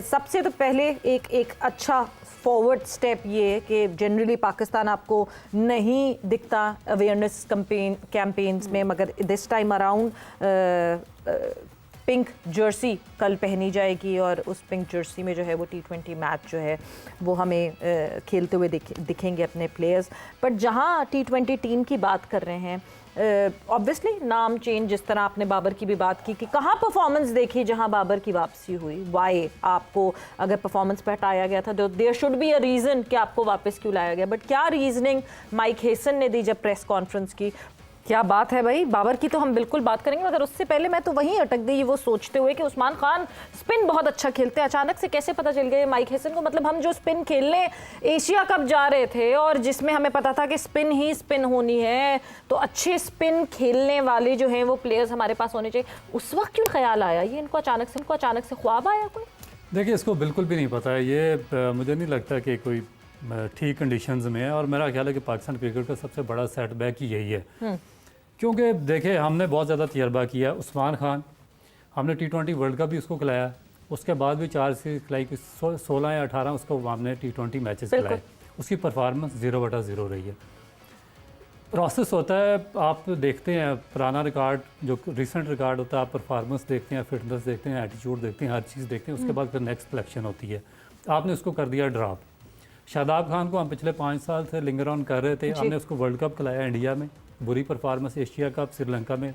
सबसे तो पहले एक अच्छा फॉरवर्ड स्टेप ये कि जनरली पाकिस्तान आपको नहीं दिखता अवेयरनेस कैंपेन्स में, मगर this time around pink Jersey कल पहनी जाएगी और उस पिंक जर्सी में जो है वो T20 मैच जो है वो हमें खेलते हुए दिखेंगे अपने प्लेयर्स। बट जहाँ T20 टीम की बात कर रहे हैं, ऑब्वियसली नाम चेंज, जिस तरह आपने बाबर की भी बात की कि कहाँ परफॉर्मेंस देखी जहाँ बाबर की वापसी हुई, वाई आपको अगर परफॉर्मेंस पे हटाया गया था तो there should be a reason कि आपको वापस क्यों लाया गया। बट क्या रीजनिंग माइक हेसन ने दी जब प्रेस कॉन्फ्रेंस की, क्या बात है भाई। बाबर की तो हम बिल्कुल बात करेंगे, मगर उससे पहले मैं तो वहीं अटक गई वो सोचते हुए कि उस्मान खान स्पिन बहुत अच्छा खेलते हैं, अचानक से कैसे पता चल गया माइक हेसन को? मतलब हम जो स्पिन खेलने एशिया कप जा रहे थे और जिसमें हमें पता था कि स्पिन ही स्पिन होनी है, तो अच्छे स्पिन खेलने वाले जो हैं वो प्लेयर्स हमारे पास होने चाहिए, उस वक्त क्यों ख्याल आया ये इनको अचानक से ख्वाब आया कोई? देखिए इसको बिल्कुल भी नहीं पता है, ये मुझे नहीं लगता कि कोई ठीक कंडीशंस में है। और मेरा ख्याल है कि पाकिस्तान क्रिकेट का सबसे बड़ा सेटबैक ही यही है, क्योंकि देखिए हमने बहुत ज़्यादा तजर्बा किया। उस्मान खान हमने T20 वर्ल्ड कप भी उसको खिलाया, उसके बाद भी 4 सीरीज खिलाई, 16 या 18 उसको हमने T20 मैचेस खिलाए, उसकी परफॉर्मेंस 0/0 रही है। प्रोसेस होता है, आप देखते हैं पुराना रिकॉर्ड, जो रिसेंट रिकॉर्ड होता है, आप परफॉर्मेंस देखते हैं, फिटनेस देखते हैं, एटीट्यूड देखते हैं, हर चीज़ देखते हैं, उसके बाद फिर नेक्स्ट सिलेक्शन होती है। आपने उसको कर दिया ड्रॉप। शादाब खान को हम पिछले 5 साल से लिंगर ऑन कर रहे थे, हमने उसको वर्ल्ड कप खिलाया इंडिया में, बुरी परफॉर्मेंस, एशिया कप श्रीलंका में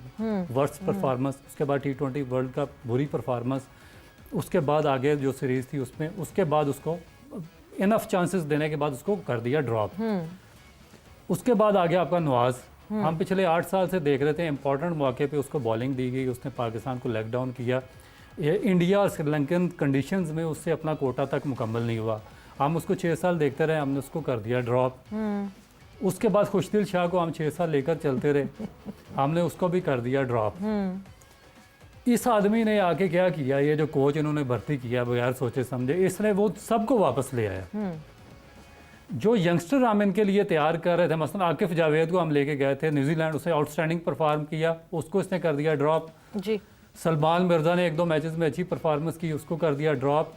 वर्स्ट परफॉर्मेंस, उसके बाद T20 वर्ल्ड कप बुरी परफॉर्मेंस, उसके बाद आगे जो सीरीज़ थी उसमें, उसके बाद उसको इनफ चांसेस देने के बाद उसको कर दिया ड्रॉप। उसके बाद आ गया आपका नवाज। हम पिछले 8 साल से देख रहे थे, इंपॉर्टेंट मौके पे उसको बॉलिंग दी गई, उसने पाकिस्तान को लेग डाउन किया। ये इंडिया और श्रीलंकन कंडीशंस में उससे अपना कोटा तक मुकम्मल नहीं हुआ। हम उसको 6 साल देखते रहे, हमने उसको कर दिया ड्रॉप। उसके बाद खुशदिल शाह को हम 6 साल लेकर चलते रहे, हमने उसको भी कर दिया ड्रॉप। इस आदमी ने आके क्या किया, ये जो कोच इन्होंने भर्ती किया बगैर सोचे समझे, इसने वो सबको वापस ले आया। जो यंगस्टर हम इनके लिए तैयार कर रहे थे, मसलन आकिफ जावेद को हम लेके गए थे न्यूजीलैंड, उसे आउटस्टैंडिंग परफॉर्म किया, उसको इसने कर दिया ड्रॉप। जी। सलमान मिर्ज़ा ने 1-2 मैचेस में अच्छी परफॉर्मेंस की, उसको कर दिया ड्रॉप।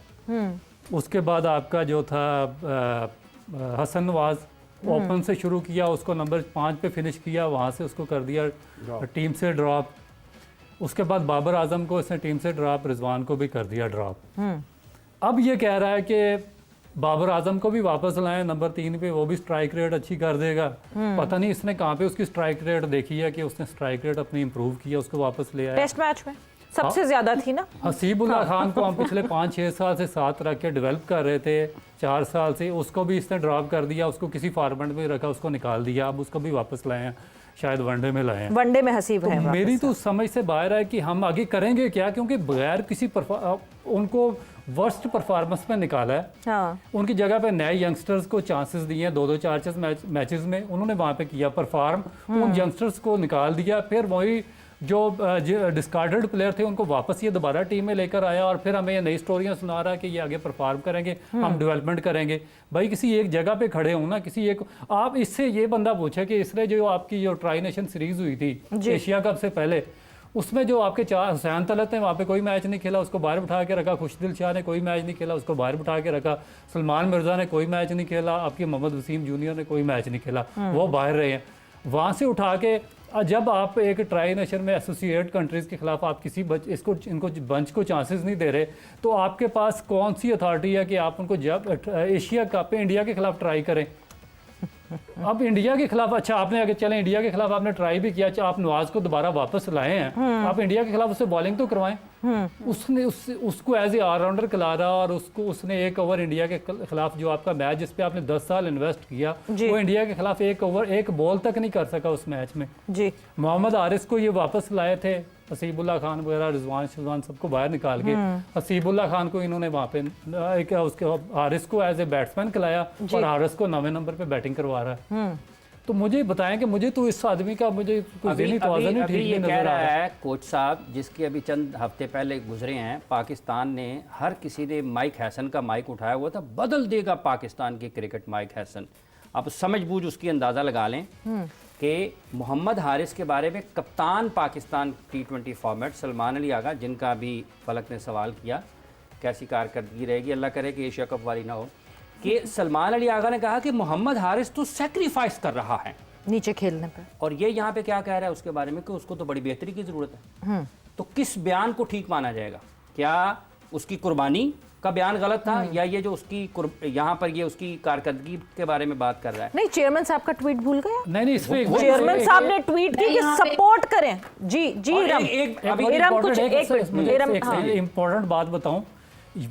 उसके बाद आपका जो था हसन नवाज, ओपन से शुरू किया, उसको नंबर 5 पे फिनिश किया, वहाँ से उसको कर दिया टीम से ड्रॉप। उसके बाद बाबर आजम को इसने टीम से ड्रॉप, रिजवान को भी कर दिया ड्रॉप। अब ये कह रहा है कि बाबर आजम को भी वापस लाएं नंबर 3 पे, वो भी स्ट्राइक रेट अच्छी कर देगा। पता नहीं इसने कहाँ पे उसकी स्ट्राइक रेट देखी है कि उसने स्ट्राइक रेट अपनी इंप्रूव किया, उसको वापस ले आया। टेस्ट मैच में सबसे ज्यादा थी ना। हसीबुल्ला खान को हम पिछले 5-6 साल से साथ रख के डेवलप कर रहे थे, 4 साल से, उसको भी इसने ड्रॉप कर दिया, उसको किसी फॉर्मेट में रखा, उसको निकाल दिया, अब उसको भी वापस लाए हैं, शायद वनडे में लाए हैं। वनडे में हसीब है। मेरी तो समझ से बाहर है कि हम आगे करेंगे क्या, क्योंकि बगैर किसी उनको वर्स्ट परफॉर्मेंस में निकाला है। हाँ। उनकी जगह पे नए यंगस्टर्स को चांसेस दिए हैं, 2-2 4 मैचेस में उन्होंने वहाँ पे किया परफॉर्म, उन यंगस्टर्स को निकाल दिया, फिर वही जो डिस्कार्डेड प्लेयर थे उनको वापस ये दोबारा टीम में लेकर आया, और फिर हमें ये नई स्टोरियाँ सुना रहा है कि ये आगे परफॉर्म करेंगे, हम डेवलपमेंट करेंगे। भाई किसी एक जगह पे खड़े हो ना, किसी एक, आप इससे ये बंदा पूछे कि इसने जो आपकी जो ट्राई नेशन सीरीज हुई थी एशिया कप से पहले, उसमें जो आपके 4 हुसैन तलत हैं, वहाँ पे कोई मैच नहीं खेला, उसको बाहर बिठा के रखा। खुशदिल शाह ने कोई मैच नहीं खेला, उसको बाहर बिठा के रखा। सलमान मिर्ज़ा ने कोई मैच नहीं खेला, आपके मोहम्मद वसीम जूनियर ने कोई मैच नहीं खेला, वो बाहर रहे हैं। वहाँ से उठा के जब आप एक ट्राई नेशन में एसोसिएट कंट्रीज़ के खिलाफ आप किसी इनको बंच को चांसेस नहीं दे रहे, तो आपके पास कौन सी अथॉरिटी है कि आप उनको जब एशिया कप पे इंडिया के खिलाफ ट्राई करें। अब इंडिया के खिलाफ, अच्छा आपने आगे चले इंडिया के खिलाफ आपने ट्राई भी किया, आप नवाज को दोबारा वापस लाए हैं, आप इंडिया के खिलाफ उससे बॉलिंग तो करवाएं। उसने उसको एज ए ऑलराउंडर खिलारा, और उसने 1 ओवर इंडिया के खिलाफ जो आपका मैच जिस पे आपने 10 साल इन्वेस्ट किया, वो इंडिया के खिलाफ 1 ओवर 1 बॉल तक नहीं कर सका उस मैच में। जी। मोहम्मद हारिस को ये वापस लाए थे, हसीबुल्ला खान वगैरह, रिजवान सबको बाहर निकाल के, हसीबुल्ला खान को इन्होंने वहाँ पे उसके हारिस को एज ए बैट्समैन खिलाया, और हारिस को 9वें नंबर पे बैटिंग करवा रहा है। तो मुझे बताएं कि मुझे तो इस आदमी का मुझे ज़हनी तवाज़ुन नहीं ठीक नजर आ रहा है। कोच साहब जिसके अभी चंद हफ्ते पहले गुजरे हैं, पाकिस्तान ने, हर किसी ने माइक हैसन का माइक उठाया हुआ था, बदल देगा पाकिस्तान की क्रिकेट माइक हैसन। आप समझ बूझ उसकी अंदाज़ा लगा लें कि मोहम्मद हारिस के बारे में कप्तान पाकिस्तान T20 फॉर्मेट सलमान अली आगा, जिनका भी फलक ने सवाल किया कैसी कारकर्दगी रहेगी, अल्लाह करे कि एशिया कप वाली ना हो, कि सलमान अली आगा ने कहा कि मोहम्मद हारिस तो सेक्रीफाइस कर रहा है नीचे खेलने पे, और ये यहाँ पे क्या कह रहा है उसके बारे में कि उसको तो बड़ी बेहतरी की ज़रूरत है। तो किस बयान को ठीक माना जाएगा? क्या उसकी कुर्बानी का बयान गलत था, या ये जो उसकी यहाँ पर ये उसकी कारकर्दगी के बारे में बात कर रहा है? नहीं, चेयरमैन साहब का ट्वीट भूल गया। नहीं चेयरमैन साहब ने ट्वीट की कि सपोर्ट करें। जी इम्पोर्टेंट बात बताऊं,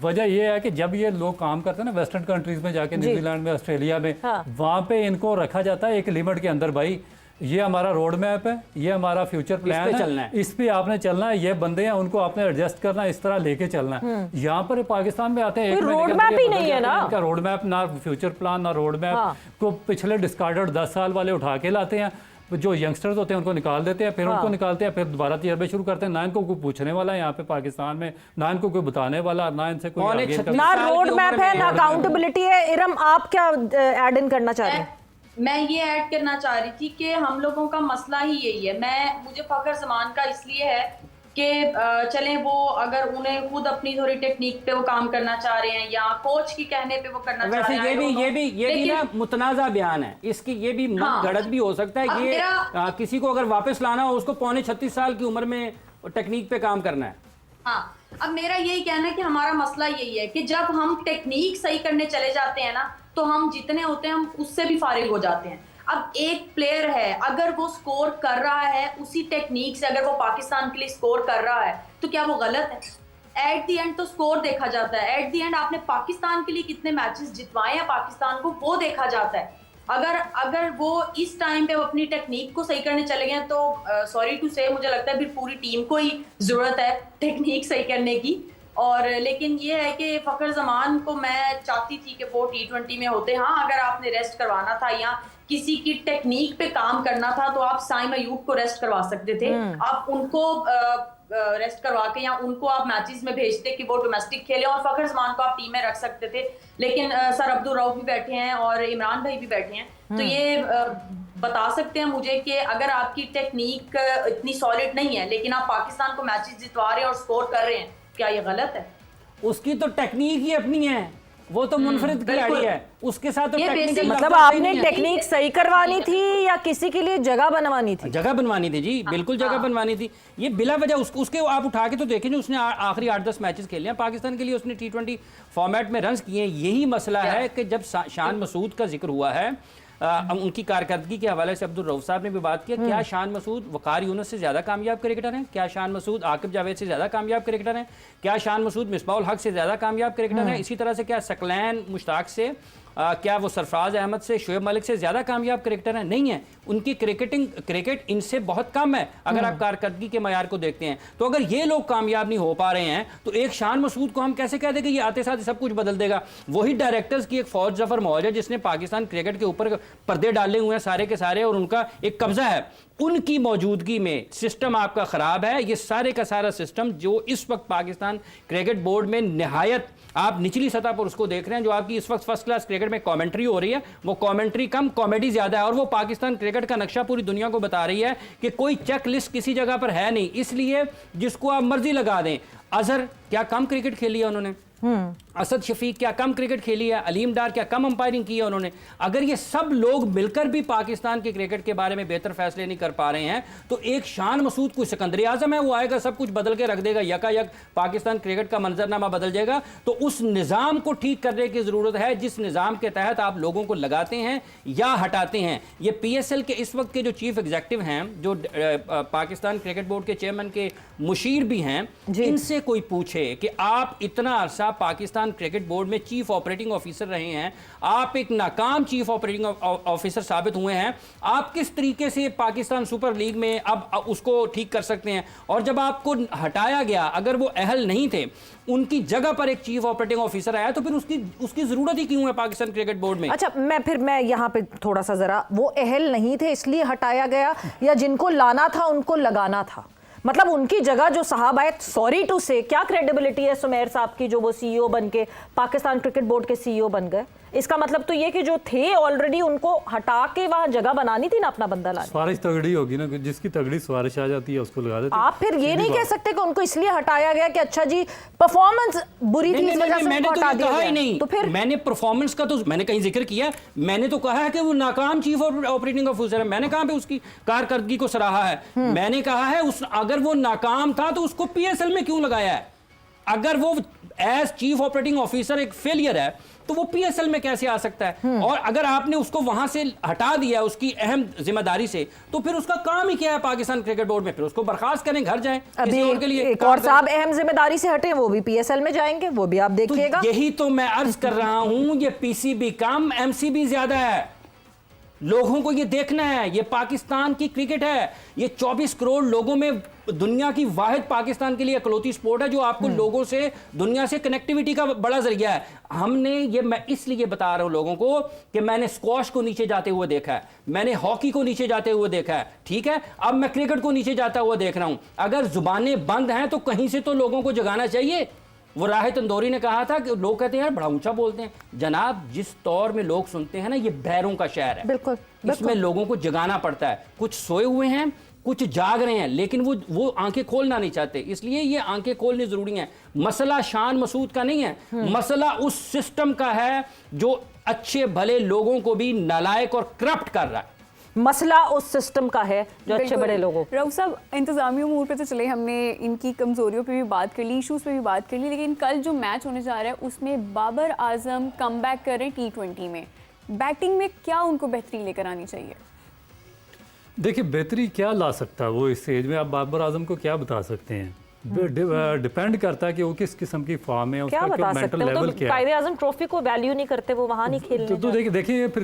वजह यह है कि जब ये लोग काम करते हैं ना वेस्टर्न कंट्रीज में जाके, न्यूजीलैंड में, ऑस्ट्रेलिया में, वहाँ पे इनको रखा जाता है एक लिमिट के अंदर, भाई ये हमारा रोड मैप है, ये हमारा फ्यूचर प्लान है, इस पे आपने चलना है, ये बंदे हैं उनको आपने एडजस्ट करना है, इस तरह लेके चलना है। यहाँ पर पाकिस्तान में आते हैं रोड मैप ही नहीं है ना, इनका रोड मैप ना, फ्यूचर प्लान ना रोड मैप को पिछले डिस्कार्डेड 10 साल वाले उठा के लाते हैं, जो यंगस्टर्स होते हैं उनको निकाल देते हैं, फिर उनको निकालते हैं, फिर दोबारा तजर्बे शुरू करते हैं। ना इनको कोई पूछने वाला है यहाँ पे पाकिस्तान में, ना इनको कोई बताने वाला, ना इनसे कोई ना रोड मैप है, ना अकाउंटेबिलिटी है। इरम, आप क्या ऐड इन करना चाह रहे हैं? मैं ये ऐड करना चाह रही थी कि हम लोगों का मसला ही यही है। मुझे फखर जमान का इसलिए है कि चलें वो अगर उन्हें खुद अपनी थोड़ी टेक्निक पे वो काम करना चाह रहे हैं, या कोच की कहने पे वो करना चाह रहे हैं। ये भी ना मुतनाज़ा बयान है, इसकी ये भी गलत भी हो सकता है। ये किसी को अगर वापस लाना हो, उसको 35 साल की उम्र में टेक्निक पे काम करना है। हाँ, अब मेरा यही कहना है कि हमारा मसला यही है कि जब हम टेक्निक सही करने चले जाते हैं ना, तो हम जितने होते हैं हम उससे भी फारिग हो जाते हैं। अब एक प्लेयर है, अगर वो स्कोर कर रहा है उसी टेक्निक से, अगर वो पाकिस्तान के लिए स्कोर कर रहा है, तो क्या वो गलत है? एट द एंड तो स्कोर देखा जाता है। एट द एंड आपने पाकिस्तान के लिए कितने मैचेस जितवाए हैं पाकिस्तान को, वो देखा जाता है। अगर वो इस टाइम पे अपनी टेक्निक को सही करने चले गए, तो सॉरी टू से मुझे लगता है फिर पूरी टीम को ही जरूरत है टेक्निक सही करने की। और लेकिन ये है कि फखर जमान को मैं चाहती थी कि वो T20 में होते। हाँ, अगर आपने रेस्ट करवाना था या किसी की टेक्निक पे काम करना था, तो आप साइम अयूब को रेस्ट करवा सकते थे। आप उनको रेस्ट करवा के या उनको आप मैचेस में भेजते कि वो डोमेस्टिक खेले और फखर जमान को आप टीम में रख सकते थे, लेकिन सर अब्दुल रऊफ भी बैठे हैं और इमरान भाई भी बैठे हैं, तो ये बता सकते हैं मुझे कि अगर आपकी टेक्निक इतनी सॉलिड नहीं है लेकिन आप पाकिस्तान को मैचेस जितवा रहे हैं और स्कोर कर रहे हैं, क्या ये गलत है? उसकी तो टेक्निक ही अपनी है, वो तो मुनफरिद खिलाड़ी है, उसके साथ तो टेक्निक मतलब आपने टेक्निक सही करवानी थी या किसी के लिए जगह बनवानी थी? जगह बनवानी थी जी, बिल्कुल जगह बनवानी थी। ये बिला वजह उसके आप उठा के तो देखें जो उसने आखिरी 8-10 मैचेस खेले हैं पाकिस्तान के लिए, उसने T20 फॉर्मेट में रन्स किए हैं। यही मसला है कि जब शान मसूद का जिक्र हुआ है, उनकी कारकर्दगी के हवाले से अब्दुल रऊफ साहब ने भी बात किया, क्या शान मसूद वकार यूनुस से ज़्यादा कामयाब क्रिकेटर हैं? क्या शान मसूद आकिब जावेद से ज़्यादा कामयाब क्रिकेटर हैं? क्या शान मसूद मिसबाउल हक से ज़्यादा कामयाब क्रिकेटर हैं? इसी तरह से क्या सकलैन मुश्ताक से क्या वो सरफराज अहमद से, शोएब मलिक से ज़्यादा कामयाब क्रिकेटर हैं? नहीं है। उनकी क्रिकेट इनसे बहुत कम है अगर आप कारकर्दगी के मयार को देखते हैं। तो अगर ये लोग कामयाब नहीं हो पा रहे हैं तो एक शान मसूद को हम कैसे कह देंगे ये आते साथ सब कुछ बदल देगा? वही डायरेक्टर्स की एक फौज जफर मौज है जिसने पाकिस्तान क्रिकेट के ऊपर पर्दे डाले हुए हैं सारे के सारे, और उनका एक कब्जा है। उनकी मौजूदगी में सिस्टम आपका ख़राब है। ये सारे का सारा सिस्टम जो इस वक्त पाकिस्तान क्रिकेट बोर्ड में निहायत आप निचली सतह पर उसको देख रहे हैं, जो आपकी इस वक्त फर्स्ट क्लास क्रिकेट में कमेंट्री हो रही है, वो कमेंट्री कम कॉमेडी ज़्यादा है, और वो पाकिस्तान क्रिकेट का नक्शा पूरी दुनिया को बता रही है कि कोई चेक लिस्ट किसी जगह पर है नहीं। इसलिए जिसको आप मर्जी लगा दें, अजहर क्या कम क्रिकेट खेली है उन्होंने, असद शफीक क्या कम क्रिकेट खेली है, अलीम डार क्या कम अंपायरिंग की है उन्होंने? अगर ये सब लोग मिलकर भी पाकिस्तान के क्रिकेट के बारे में बेहतर फैसले नहीं कर पा रहे हैं तो एक शान मसूद कोई सिकंदर आजम है, वो आएगा सब कुछ बदल के रख देगा, यकायक पाकिस्तान क्रिकेट का मंजरनामा बदल जाएगा। तो उस निज़ाम को ठीक करने की ज़रूरत है जिस निज़ाम के तहत आप लोगों को लगाते हैं या हटाते हैं। ये PSL के इस वक्त के जो चीफ एग्जीक्यूटिव हैं, जो पाकिस्तान क्रिकेट बोर्ड के चेयरमैन के मुशीर भी हैं, इनसे कोई पूछे कि आप इतना अरसा पाकिस्तान क्रिकेट बोर्ड में चीफ ऑपरेटिंग ऑफिसर रहे हैं, आप एक नाकाम चीफ ऑपरेटिंग ऑफिसर साबित हुए हैं, आप किस तरीके से पाकिस्तान सुपर लीग में अब उसको ठीक कर सकते हैं? और जब आपको हटाया गया, अगर वो अहल नहीं थे, उनकी जगह पर एक चीफ ऑपरेटिंग ऑफिसर आया, तो फिर उसकी जरूरत ही क्यों है पाकिस्तान क्रिकेट बोर्ड में? अच्छा, मैं यहाँ पे थोड़ा सा जरा, वो अहल नहीं थे इसलिए हटाया गया या जिनको लाना था उनको लगाना था? मतलब उनकी जगह जो साहब आए, सॉरी टू से, क्या क्रेडिबिलिटी है सुमेर साहब की जो वो CEO बन के पाकिस्तान क्रिकेट बोर्ड के CEO बन गए? इसका मतलब तो ये कि जो थे ऑलरेडी उनको हटा के वहां जगह बनानी थी ना अपना बंदा लाने। सिफारिश तगड़ी होगी ना, जिसकी तगड़ी सिफारिश आ जाती है उसको लगा देते। आप फिर ये नहीं कह सकते कि उनको इसलिए हटाया गया कि अच्छा जी परफॉर्मेंस बुरी थी इस वजह से उनको हटा दिया गया। नहीं, तो फिर मैंने परफॉर्मेंस का तो मैंने कहीं जिक्र किया, मैंने तो कहा है कि वो नाकाम चीफ ऑपरेटिंग ऑफिसर है। मैंने कहा पे उसकी कारकर्दगी को सराहा है। मैंने कहा है अगर वो नाकाम था तो उसको PSL में क्यों लगाया है? अगर वो एज चीफ ऑपरेटिंग ऑफिसर एक फेलियर है तो वो PSL में कैसे आ सकता है? और अगर आपने उसको वहां से हटा दिया उसकी अहम जिम्मेदारी से, तो फिर उसका काम ही क्या है पाकिस्तान क्रिकेट बोर्ड में? फिर उसको बर्खास्त करें, घर जाएं, अभी और के लिए एक और साहब अहम जिम्मेदारी से हटे, वो भी PSL में जाएंगे, वो भी आप देखिएगा। तो यही तो मैं अर्ज कर रहा हूं, ये PCB कम MCB ज्यादा है। लोगों को ये देखना है, ये पाकिस्तान की क्रिकेट है, ये 24 करोड़ लोगों में दुनिया की वाहिद पाकिस्तान के लिए इकलौती स्पोर्ट है जो आपको लोगों से, दुनिया से कनेक्टिविटी का बड़ा जरिया है। हमने ये, मैं इसलिए बता रहा हूं लोगों को कि मैंने स्क्वॉश को नीचे जाते हुए देखा है, मैंने हॉकी को नीचे जाते हुए देखा है, ठीक है? अब मैं क्रिकेट को नीचे जाता हुआ देख रहा हूं। अगर जुबानें बंद हैं तो कहीं से तो लोगों को जगाना चाहिए। वो राहित तंदूरी ने कहा था कि लोग कहते हैं यार बड़ा ऊंचा बोलते हैं। जनाब, जिस तौर में लोग सुनते हैं ना, ये बैरों का शहर है। बिल्कुल, इसमें लोगों को जगाना पड़ता है। कुछ सोए हुए हैं, कुछ जाग रहे हैं, लेकिन वो आंखें खोलना नहीं चाहते। इसलिए ये आंखें खोलनी जरूरी है। मसला शान मसूद का नहीं है, मसला उस सिस्टम का है जो अच्छे भले लोगों को भी नालायक और करप्ट कर रहा है। मसला उस सिस्टम का है जो अच्छे बड़े लोगों। रऊफ साहब, इंतजामी उमूर पे तो चले, हमने इनकी कमजोरियों पे भी बात कर ली, इश्यूज पे भी बात कर ली, लेकिन कल जो मैच होने जा रहा है उसमें बाबर आजम कमबैक कर रहे हैं T20 में। बैटिंग में क्या उनको बेहतरी लेकर आनी चाहिए? देखिए, बेहतरी क्या ला सकता है वो इस एज में? आप बाबर आजम को क्या बता सकते हैं? डिपेंड करता है कि वो किस किस्म की फॉर्म है, उसका क्या मेंटल लेवल क्या है। कायदे आजम ट्रॉफी को वैल्यू नहीं करते, वो वहां नहीं खेलने। तो देखिए फिर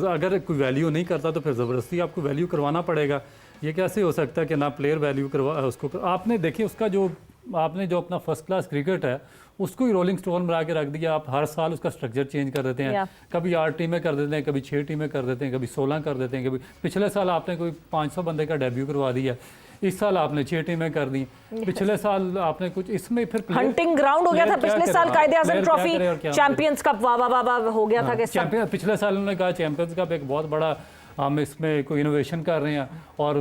अगर कोई वैल्यू नहीं करता तो फिर ज़बरदस्ती आपको वैल्यू करवाना पड़ेगा। ये कैसे हो सकता है कि ना प्लेयर वैल्यू करवा उसको? आपने देखिए उसका जो आपने जो अपना फर्स्ट क्लास क्रिकेट है उसको ही रोलिंग स्टोन बना के रख दिया। आप हर साल उसका स्ट्रक्चर चेंज कर देते हैं, कभी 8 टीमें कर देते हैं, कभी 6 टीमें कर देते हैं, कभी 16 कर देते हैं, कभी पिछले साल आपने कोई 500 बंदे का डेब्यू करवा दिया। इस साल आपने 6 टीमें कर दी, पिछले साल आपने कुछ इसमें फिर हंटिंग ग्राउंड हो गया था पिछले साल, कायदे आजम ट्रॉफी, चैंपियंस कप वाह वाह वाह हो गया था कि चैंपियन, पिछले साल उन्होंने कहा चैंपियंस कप एक बहुत बड़ा हम इसमें कोई इनोवेशन कर रहे हैं, और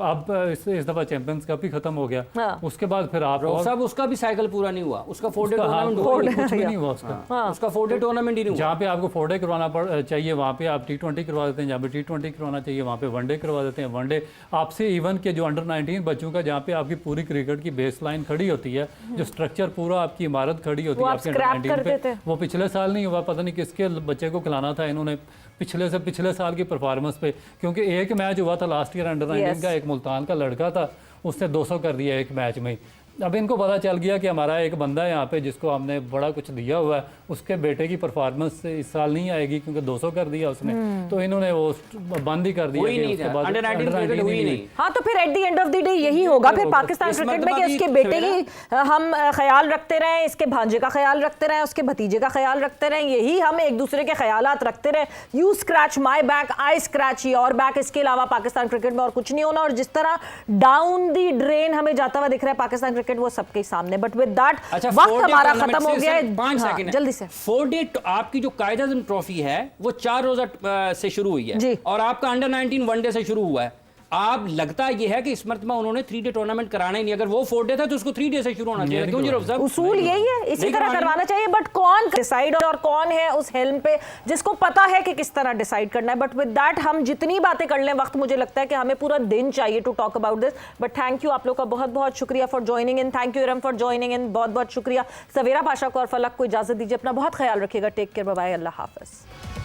अब इस दफा चैंपियंस कप ही खत्म हो गया। हाँ। उसके बाद फिर आप साहब उसका भी साइकिल पूरा नहीं हुआ, उसका 4 डे टूर्नामेंट कुछ भी नहीं हुआ उसका, उसका 4 डे टूर्नामेंट ही नहीं हुआ। जहाँ पे आपको 4 डे करवाना चाहिए वहाँ पे आप T20 करवा देते हैं, जहाँ पे T20 करवाना चाहिए वहाँ पे 1 डे करवा देते हैं। 1 डे आपसे इवन के जो अंडर 19 बच्चों का, जहाँ पे आपकी पूरी क्रिकेट की बेस लाइन खड़ी होती है, जो स्ट्रक्चर पूरा आपकी इमारत खड़ी होती है आपके अंडर 19 पे, वो पिछले साल नहीं हुआ। पता नहीं किसके बच्चे को खिलाना था इन्होंने पिछले साल की परफॉर्मेंस पे, क्योंकि एक मैच हुआ था लास्ट ईयर अंडर 19 का, एक मुल्तान का लड़का था, उसने 200 कर दिया एक मैच में। अब इनको पता चल गया कि हमारा एक बंदा है यहाँ पे जिसको हमने बड़ा कुछ दिया हुआ है, उसके बेटे की परफॉर्मेंस इस साल नहीं आएगी क्योंकि 200 कर दिया उसने, तो इन्होंने वो बंद ही कर दिया कि उसके बाद अंडर 19 हुई नहीं। हाँ, तो फिर at the end of the day यही होगा फिर पाकिस्तान क्रिकेट में कि उसके बेटे की हम ख्याल रखते रहें, इसके भांजे का ख्याल रखते रहें, उसके भतीजे का ख्याल रखते रहें, यही हम एक दूसरे के ख्यालात रखते रहें। You scratch my back, I scratch your back, इसके अलावा पाकिस्तान क्रिकेट में और कुछ नहीं होना। और जिस तरह डाउन दी ड्रेन हमें जाता हुआ दिख रहा है पाकिस्तान क्रिकेट, वो सबके सामने। बट विद दैट वक्त हमारा खत्म हो गया है। 5 सेकंड जल्दी से 4 डे आपकी जो कायदे आज़म ट्रॉफी है वो 4 रोजा से शुरू हुई है, और आपका अंडर 19 1 डे से शुरू हुआ है। आप लगता ये है कि इस मरतबा उन्होंने 3 डे टूर्नामेंट कराना ही नहीं, अगर वो 4 डे था तो उसको 3 डे से शुरू होना चाहिए। क्यों जी रफ साहब? उसूल यही है, इसी तरह करवाना चाहिए। बट कौन डिसाइड और कौन है उस हेल्म पे जिसको पता है कि किस तरह डिसाइड करना है। बट विद दैट हम जितनी बातें कर लें, वक्त मुझे लगता है कि हमें पूरा दिन चाहिए to talk about this. But thank you आप लोग का बहुत बहुत शुक्रिया for joining in. Thank you Iram for joining in, बहुत बहुत शुक्रिया। सवेरा पाशा को और फलक को इजाजत दीजिए, अपना बहुत ख्याल रखिएगा। टेक केयर, बाय बाय, अल्लाह हाफिज।